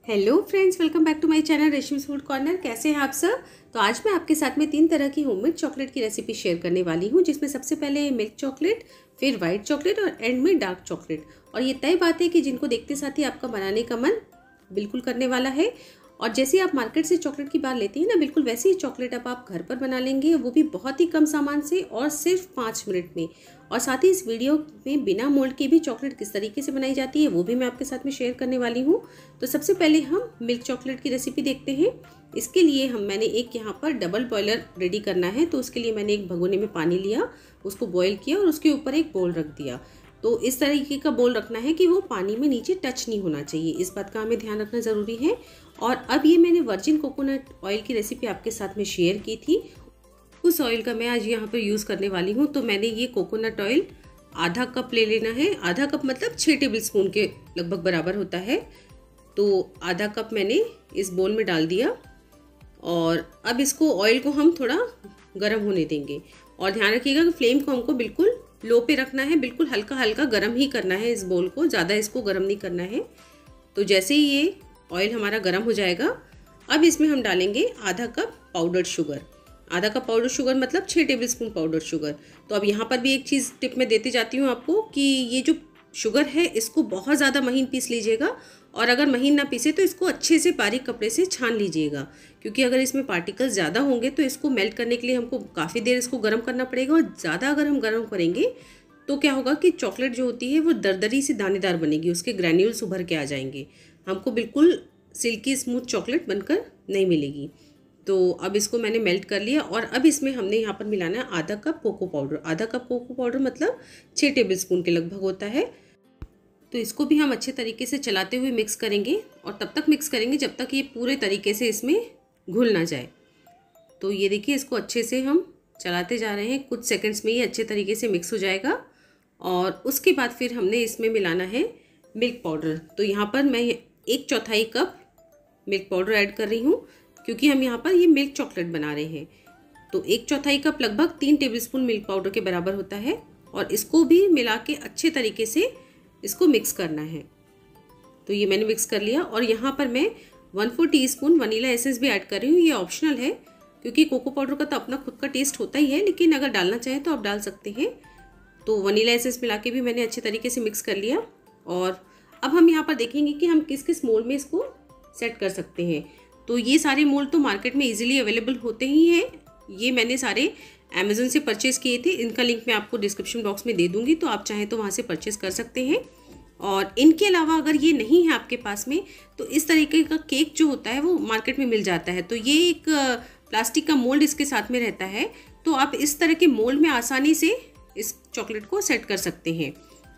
Hello friends, welcome back to my channel Reshmi's food corner. कैसे हैं आप सब। तो आज मैं आपके साथ में 3 तरह की होममेड चॉकलेट की रेसिपी शेयर करने वाली हूं, जिसमें सबसे पहले मिल्क चॉकलेट, फिर वाइट चॉकलेट और एंड में डार्क चॉकलेट। और ये तय बात है कि जिनको देखते साथ ही आपका बनाने का मन बिल्कुल करने वाला है। और जैसे आप मार्केट से चॉकलेट की बात लेते हैं ना, बिल्कुल वैसे ही चॉकलेट अब आप घर पर बना लेंगे, वो भी बहुत ही कम सामान से और सिर्फ 5 मिनट में। और साथ ही इस वीडियो में बिना मोल्ड के भी चॉकलेट किस तरीके से बनाई जाती है वो भी मैं आपके साथ में शेयर करने वाली हूँ। तो सबसे पहले हम मिल्क चॉकलेट की रेसिपी देखते हैं। इसके लिए मैंने एक यहाँ पर डबल बॉयलर रेडी करना है। तो उसके लिए मैंने एक भगोने में पानी लिया, उसको बॉयल किया और उसके ऊपर एक बोल रख दिया। तो इस तरीके का बोल रखना है कि वो पानी में नीचे टच नहीं होना चाहिए, इस बात का हमें ध्यान रखना ज़रूरी है। और अब ये मैंने वर्जिन कोकोनट ऑयल की रेसिपी आपके साथ में शेयर की थी, उस ऑयल का मैं आज यहाँ पर यूज़ करने वाली हूँ। तो मैंने ये कोकोनट ऑयल आधा कप ले लेना है। आधा कप मतलब 6 टेबल स्पून के लगभग बराबर होता है। तो आधा कप मैंने इस बोल में डाल दिया और अब इसको ऑयल को हम थोड़ा गर्म होने देंगे। और ध्यान रखिएगा कि फ्लेम को हमको बिल्कुल लो पे रखना है, बिल्कुल हल्का हल्का गर्म ही करना है इस बोल को, ज़्यादा इसको गर्म नहीं करना है। तो जैसे ही ये ऑयल हमारा गर्म हो जाएगा, अब इसमें हम डालेंगे आधा कप पाउडर्ड शुगर। आधा कप पाउडर शुगर मतलब 6 टेबल स्पून पाउडर शुगर। तो अब यहाँ पर भी एक चीज़ टिप मैं देती जाती हूँ आपको कि ये जो शुगर है इसको बहुत ज़्यादा महीन पीस लीजिएगा, और अगर महीन ना पीसे तो इसको अच्छे से बारीक कपड़े से छान लीजिएगा, क्योंकि अगर इसमें पार्टिकल्स ज़्यादा होंगे तो इसको मेल्ट करने के लिए हमको काफ़ी देर इसको गर्म करना पड़ेगा। और ज़्यादा अगर हम गर्म करेंगे तो क्या होगा कि चॉकलेट जो होती है वो दरदरी से दानेदार बनेगी, उसके ग्रैन्यूल्स उभर के आ जाएंगे, हमको बिल्कुल सिल्की स्मूथ चॉकलेट बनकर नहीं मिलेगी। तो अब इसको मैंने मेल्ट कर लिया और अब इसमें हमने यहाँ पर मिलाना है आधा कप कोको पाउडर। आधा कप कोको पाउडर मतलब 6 टेबल स्पून के लगभग होता है। तो इसको भी हम अच्छे तरीके से चलाते हुए मिक्स करेंगे, और तब तक मिक्स करेंगे जब तक ये पूरे तरीके से इसमें घुल ना जाए। तो ये देखिए, इसको अच्छे से हम चलाते जा रहे हैं, कुछ सेकंड्स में ये अच्छे तरीके से मिक्स हो जाएगा। और उसके बाद फिर हमने इसमें मिलाना है मिल्क पाउडर। तो यहाँ पर मैं 1/4 कप मिल्क पाउडर ऐड कर रही हूँ, क्योंकि हम यहाँ पर ये मिल्क चॉकलेट बना रहे हैं। तो 1/4 कप लगभग 3 टेबल स्पून मिल्क पाउडर के बराबर होता है। और इसको भी मिला के अच्छे तरीके से इसको मिक्स करना है। तो ये मैंने मिक्स कर लिया और यहाँ पर मैं 1/4 टीस्पून वनीला एसेंस भी ऐड कर रही हूँ। ये ऑप्शनल है, क्योंकि कोको पाउडर का तो अपना खुद का टेस्ट होता ही है, लेकिन अगर डालना चाहें तो आप डाल सकते हैं। तो वनीला एसेंस मिला के भी मैंने अच्छे तरीके से मिक्स कर लिया। और अब हम यहाँ पर देखेंगे कि हम किस किस मोल्ड में इसको सेट कर सकते हैं। तो ये सारे मोल्ड तो मार्केट में इजीली अवेलेबल होते ही हैं। ये मैंने सारे अमेज़न से परचेज़ किए थे, इनका लिंक मैं आपको डिस्क्रिप्शन बॉक्स में दे दूँगी, तो आप चाहें तो वहाँ से परचेज़ कर सकते हैं। और इनके अलावा अगर ये नहीं है आपके पास में, तो इस तरीके का केक जो होता है वो मार्केट में मिल जाता है। तो ये एक प्लास्टिक का मोल्ड इसके साथ में रहता है। तो आप इस तरह के मोल्ड में आसानी से इस चॉकलेट को सेट कर सकते हैं।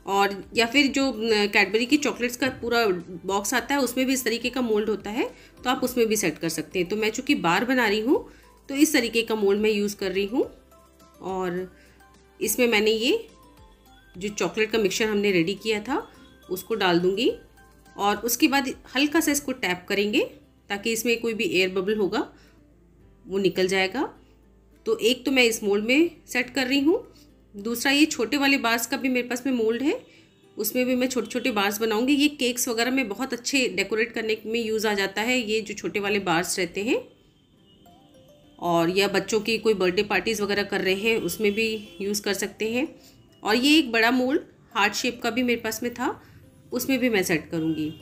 और या फिर जो कैडबरी की चॉकलेट्स का पूरा बॉक्स आता है उसमें भी इस तरीके का मोल्ड होता है, तो आप उसमें भी सेट कर सकते हैं। तो मैं चूँकि बार बना रही हूँ तो इस तरीके का मोल्ड मैं यूज़ कर रही हूँ। और इसमें मैंने ये जो चॉकलेट का मिक्सचर हमने रेडी किया था उसको डाल दूँगी, और उसके बाद हल्का सा इसको टैप करेंगे ताकि इसमें कोई भी एयर बबल होगा वो निकल जाएगा। तो एक तो मैं इस मोल्ड में सेट कर रही हूँ, दूसरा ये छोटे वाले बार्स का भी मेरे पास में मोल्ड है, उसमें भी मैं छोटे छोटे बार्स बनाऊंगी। ये केक्स वगैरह में बहुत अच्छे डेकोरेट करने में यूज़ आ जाता है, ये जो छोटे वाले बार्स रहते हैं। और या बच्चों की कोई बर्थडे पार्टीज़ वगैरह कर रहे हैं उसमें भी यूज़ कर सकते हैं। और ये एक बड़ा मोल्ड हार्ट शेप का भी मेरे पास में था, उसमें भी मैं सेट करूँगी।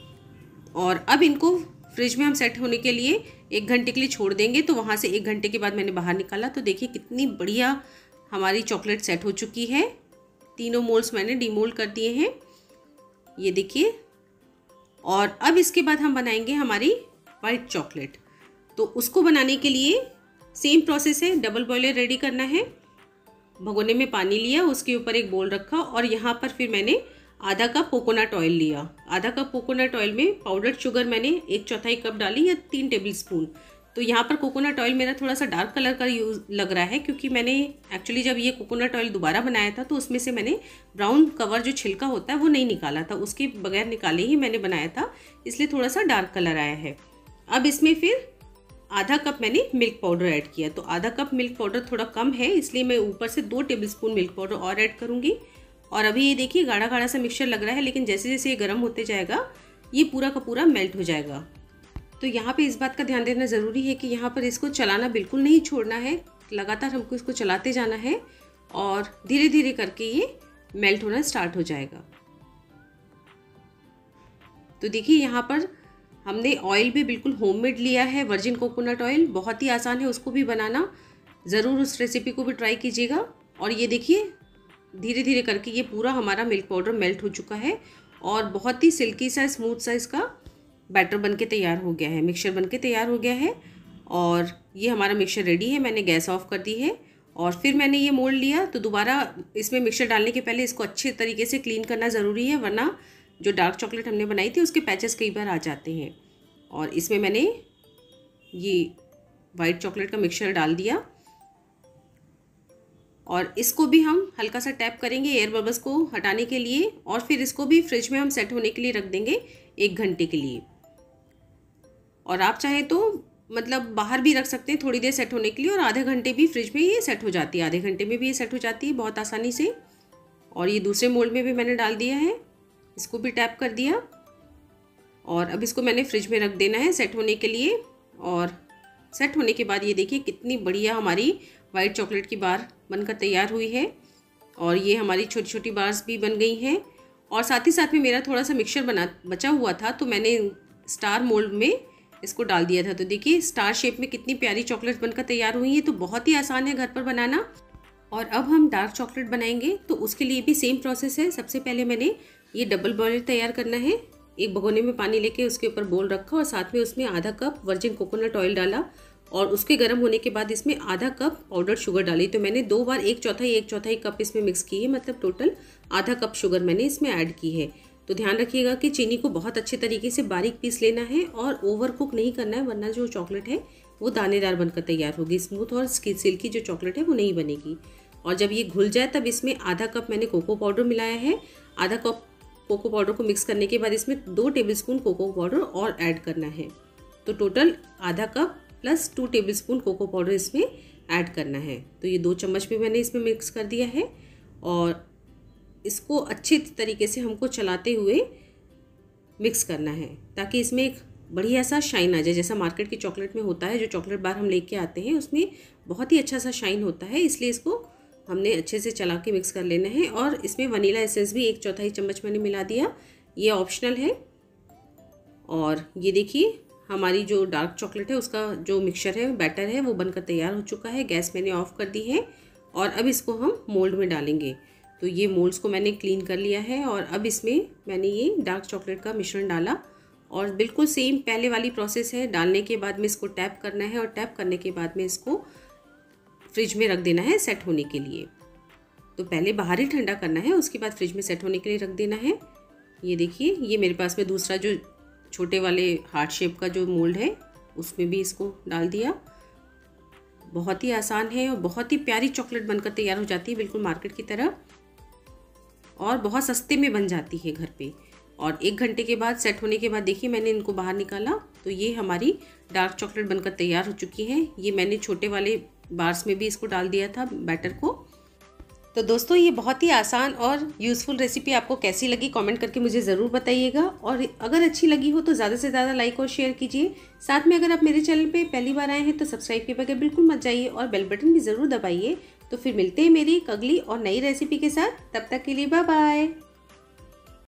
और अब इनको फ्रिज में हम सेट होने के लिए 1 घंटे के लिए छोड़ देंगे। तो वहाँ से 1 घंटे के बाद मैंने बाहर निकाला, तो देखिए कितनी बढ़िया हमारी चॉकलेट सेट हो चुकी है। तीनों मोल्ड्स मैंने डीमोल्ड कर दिए हैं, ये देखिए। और अब इसके बाद हम बनाएंगे हमारी वाइट चॉकलेट। तो उसको बनाने के लिए सेम प्रोसेस है, डबल बॉयलर रेडी करना है। भगोने में पानी लिया, उसके ऊपर एक बोल रखा, और यहाँ पर फिर मैंने आधा कप कोकोनट ऑयल लिया। आधा कप कोकोनट ऑयल में पाउडर्ड शुगर मैंने 1/4 कप डाली या 3 टेबल स्पून। तो यहाँ पर कोकोनट ऑयल मेरा थोड़ा सा डार्क कलर का यूज़ लग रहा है, क्योंकि मैंने एक्चुअली जब ये कोकोनट ऑयल दोबारा बनाया था तो उसमें से मैंने ब्राउन कवर जो छिलका होता है वो नहीं निकाला था, उसके बगैर निकाले ही मैंने बनाया था, इसलिए थोड़ा सा डार्क कलर आया है। अब इसमें फिर आधा कप मैंने मिल्क पाउडर ऐड किया। तो आधा कप मिल्क पाउडर थोड़ा कम है, इसलिए मैं ऊपर से 2 टेबल स्पून मिल्क पाउडर और ऐड करूँगी। और अभी ये देखिए गाढ़ा गाढ़ा सा मिक्सचर लग रहा है, लेकिन जैसे जैसे ये गर्म होते जाएगा ये पूरा का पूरा मेल्ट हो जाएगा। तो यहाँ पे इस बात का ध्यान देना ज़रूरी है कि यहाँ पर इसको चलाना बिल्कुल नहीं छोड़ना है, लगातार हमको इसको चलाते जाना है और धीरे धीरे करके ये मेल्ट होना स्टार्ट हो जाएगा। तो देखिए यहाँ पर हमने ऑयल भी बिल्कुल होममेड लिया है, वर्जिन कोकोनट ऑयल। बहुत ही आसान है उसको भी बनाना, ज़रूर उस रेसिपी को भी ट्राई कीजिएगा। और ये देखिए धीरे धीरे करके ये पूरा हमारा मिल्क पाउडर मेल्ट हो चुका है और बहुत ही सिल्की सा स्मूथ सा इसका बैटर बनके तैयार हो गया है, मिक्सचर बनके तैयार हो गया है। और ये हमारा मिक्सचर रेडी है। मैंने गैस ऑफ कर दी है और फिर मैंने ये मोल्ड लिया। तो दोबारा इसमें मिक्सचर डालने के पहले इसको अच्छे तरीके से क्लीन करना ज़रूरी है, वरना जो डार्क चॉकलेट हमने बनाई थी उसके पैचेस कई बार आ जाते हैं। और इसमें मैंने ये वाइट चॉकलेट का मिक्सचर डाल दिया और इसको भी हम हल्का सा टैप करेंगे एयर बबल्स को हटाने के लिए और फिर इसको भी फ्रिज में हम सेट होने के लिए रख देंगे 1 घंटे के लिए। और आप चाहें तो मतलब बाहर भी रख सकते हैं थोड़ी देर सेट होने के लिए और आधे घंटे भी फ्रिज में ये सेट हो जाती है, आधे घंटे में भी ये सेट हो जाती है बहुत आसानी से। और ये दूसरे मोल्ड में भी मैंने डाल दिया है, इसको भी टैप कर दिया और अब इसको मैंने फ्रिज में रख देना है सेट होने के लिए। और सेट होने के बाद ये देखिए कितनी बढ़िया हमारी वाइट चॉकलेट की बार बनकर तैयार हुई है और ये हमारी छोटी छोटी बार्स भी बन गई हैं। और साथ ही साथ में मेरा थोड़ा सा मिक्सचर बचा हुआ था तो मैंने स्टार मोल्ड में इसको डाल दिया था। तो देखिए स्टार शेप में कितनी प्यारी चॉकलेट बनकर तैयार हुई है। तो बहुत ही आसान है घर पर बनाना। और अब हम डार्क चॉकलेट बनाएंगे तो उसके लिए भी सेम प्रोसेस है। सबसे पहले मैंने ये डबल बॉइलर तैयार करना है। एक भगोने में पानी लेके उसके ऊपर बोल रखा और साथ में उसमें आधा कप वर्जिन कोकोनट ऑयल डाला और उसके गर्म होने के बाद इसमें आधा कप पाउडर शुगर डाली। तो मैंने 2 बार 1/4 कप इसमें मिक्स की है, मतलब टोटल आधा कप शुगर मैंने इसमें ऐड की है। तो ध्यान रखिएगा कि चीनी को बहुत अच्छे तरीके से बारीक पीस लेना है और ओवर कुक नहीं करना है, वरना जो चॉकलेट है वो दानेदार बनकर तैयार होगी, स्मूथ और सिल्की जो चॉकलेट है वो नहीं बनेगी। और जब ये घुल जाए तब इसमें आधा कप मैंने कोको पाउडर मिलाया है। आधा कप कोको पाउडर को मिक्स करने के बाद इसमें 2 टेबलस्पून कोको पाउडर और ऐड करना है। तो टोटल आधा cup plus 2 tablespoon cocoa powder इसमें ऐड करना है। तो ये 2 चम्मच भी मैंने इसमें मिक्स कर दिया है और इसको अच्छी तरीके से हमको चलाते हुए मिक्स करना है ताकि इसमें एक बढ़िया सा शाइन आ जाए, जैसा मार्केट की चॉकलेट में होता है। जो चॉकलेट बार हम लेके आते हैं उसमें बहुत ही अच्छा सा शाइन होता है, इसलिए इसको हमने अच्छे से चला के मिक्स कर लेना है। और इसमें वनीला एसेंस भी 1/4 चम्मच मैंने मिला दिया, ये ऑप्शनल है। और ये देखिए हमारी जो डार्क चॉकलेट है उसका जो मिक्सचर है, बैटर है, वो बनकर तैयार हो चुका है। गैस मैंने ऑफ कर दी है और अब इसको हम मोल्ड में डालेंगे। तो ये मोल्ड्स को मैंने क्लीन कर लिया है और अब इसमें मैंने ये डार्क चॉकलेट का मिश्रण डाला और बिल्कुल सेम पहले वाली प्रोसेस है। डालने के बाद में इसको टैप करना है और टैप करने के बाद में इसको फ्रिज में रख देना है सेट होने के लिए। तो पहले बाहर ही ठंडा करना है, उसके बाद फ्रिज में सेट होने के लिए रख देना है। ये देखिए ये मेरे पास में दूसरा जो छोटे वाले हार्ट शेप का जो मोल्ड है उसमें भी इसको डाल दिया। बहुत ही आसान है और बहुत ही प्यारी चॉकलेट बनकर तैयार हो जाती है, बिल्कुल मार्केट की तरह, और बहुत सस्ते में बन जाती है घर पे। और 1 घंटे के बाद सेट होने के बाद देखिए मैंने इनको बाहर निकाला तो ये हमारी डार्क चॉकलेट बनकर तैयार हो चुकी है। ये मैंने छोटे वाले बार्स में भी इसको डाल दिया था बैटर को। तो दोस्तों ये बहुत ही आसान और यूज़फुल रेसिपी आपको कैसी लगी कमेंट करके मुझे ज़रूर बताइएगा। और अगर अच्छी लगी हो तो ज़्यादा से ज़्यादा लाइक और शेयर कीजिए। साथ में अगर आप मेरे चैनल पे पहली बार आए हैं तो सब्सक्राइब के बगैर बिल्कुल मत जाइए और बेल बटन भी ज़रूर दबाइए। तो फिर मिलते हैं मेरी एक अगली और नई रेसिपी के साथ, तब तक के लिए बाय बाय।